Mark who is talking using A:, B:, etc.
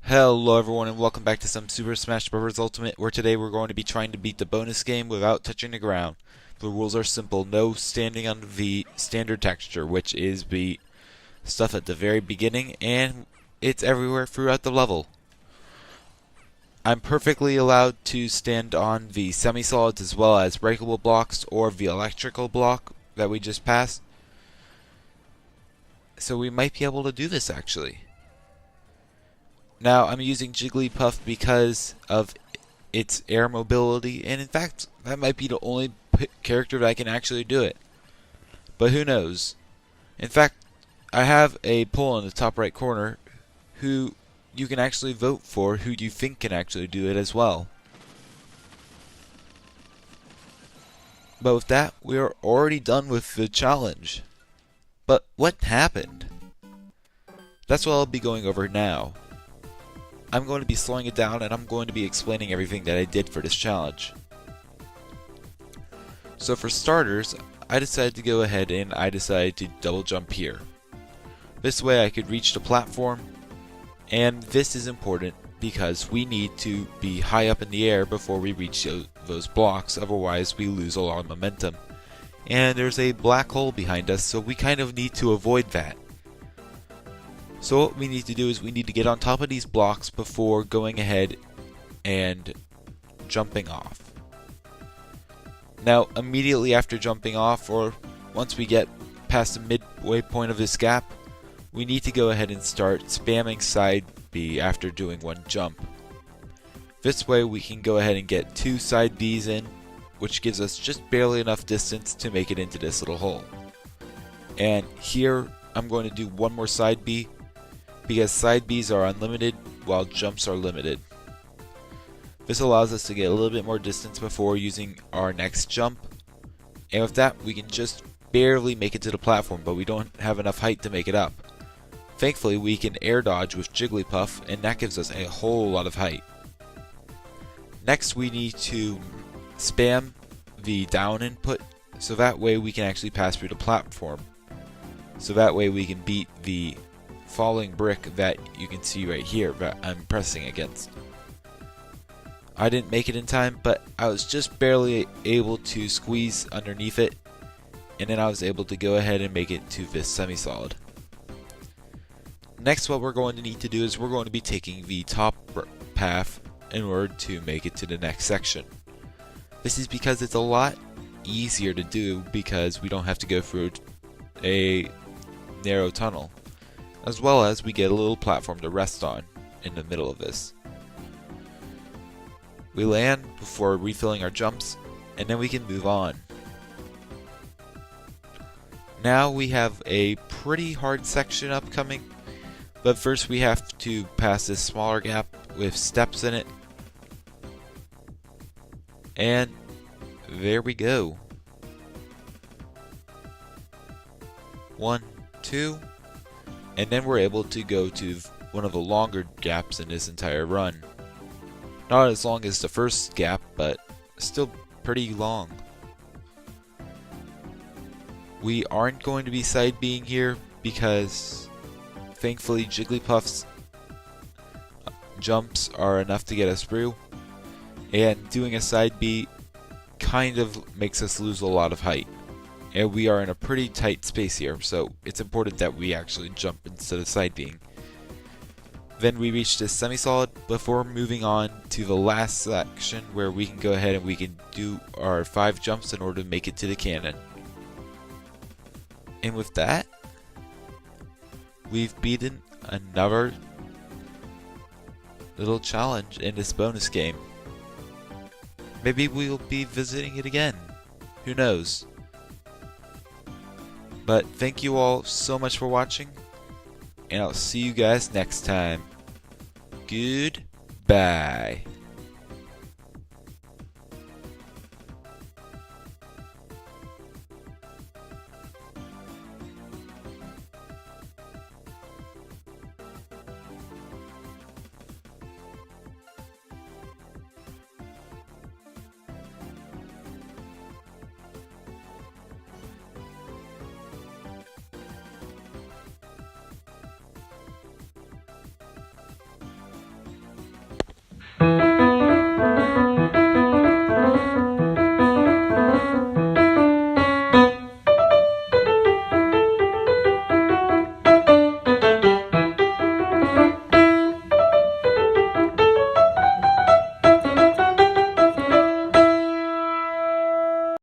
A: Hello everyone and welcome back to some Super Smash Bros. Ultimate, where today we're going to be trying to beat the bonus game without touching the ground. The rules are simple: no standing on the standard texture, which is the stuff at the very beginning, and it's everywhere throughout the level. I'm perfectly allowed to stand on the semi-solids as well as breakable blocks or the electrical block that we just passed. So we might be able to do this actually. Now, I'm using Jigglypuff because of its air mobility, and in fact, that might be the only character that I can actually do it. But who knows? In fact, I have a poll in the top right corner who you can actually vote for who you think can actually do it as well. But with that, we are already done with the challenge. But what happened? That's what I'll be going over now. I'm going to be slowing it down and I'm going to be explaining everything that I did for this challenge. So for starters, I decided to go ahead and I decided to double jump here. This way I could reach the platform, and this is important because we need to be high up in the air before we reach those blocks, otherwise we lose a lot of momentum. And there's a black hole behind us, so we kind of need to avoid that. So what we need to do is we need to get on top of these blocks before going ahead and jumping off. Now, immediately after jumping off, or once we get past the midway point of this gap, we need to go ahead and start spamming side B after doing one jump. This way we can go ahead and get 2 side Bs in, which gives us just barely enough distance to make it into this little hole. And here I'm going to do one more side B, because side Bs are unlimited while jumps are limited. This allows us to get a little bit more distance before using our next jump, and with that we can just barely make it to the platform, but we don't have enough height to make it up. Thankfully we can air dodge with Jigglypuff, and that gives us a whole lot of height. Next we need to spam the down input, so that way we can actually pass through the platform. So that way we can beat the falling brick that you can see right here that I'm pressing against. I didn't make it in time, but I was just barely able to squeeze underneath it, and then I was able to go ahead and make it to this semi-solid. Next, what we're going to need to do is we're going to be taking the top path in order to make it to the next section. This is because it's a lot easier to do because we don't have to go through a narrow tunnel, as well as we get a little platform to rest on in the middle of this. We land before refilling our jumps, and then we can move on. Now we have a pretty hard section upcoming, but first we have to pass this smaller gap with steps in it. And there we go. 1, 2, and then we're able to go to one of the longer gaps in this entire run. Not as long as the first gap, but still pretty long. We aren't going to be side B'ing here because thankfully Jigglypuff's jumps are enough to get us through, and doing a side B kind of makes us lose a lot of height. And we are in a pretty tight space here, so it's important that we actually jump instead of side B'ing. Then we reach this semi-solid before moving on to the last section where we can go ahead and we can do our 5 jumps in order to make it to the cannon. And with that, we've beaten another little challenge in this bonus game. Maybe we'll be visiting it again. Who knows? But thank you all so much for watching, and I'll see you guys next time. Goodbye.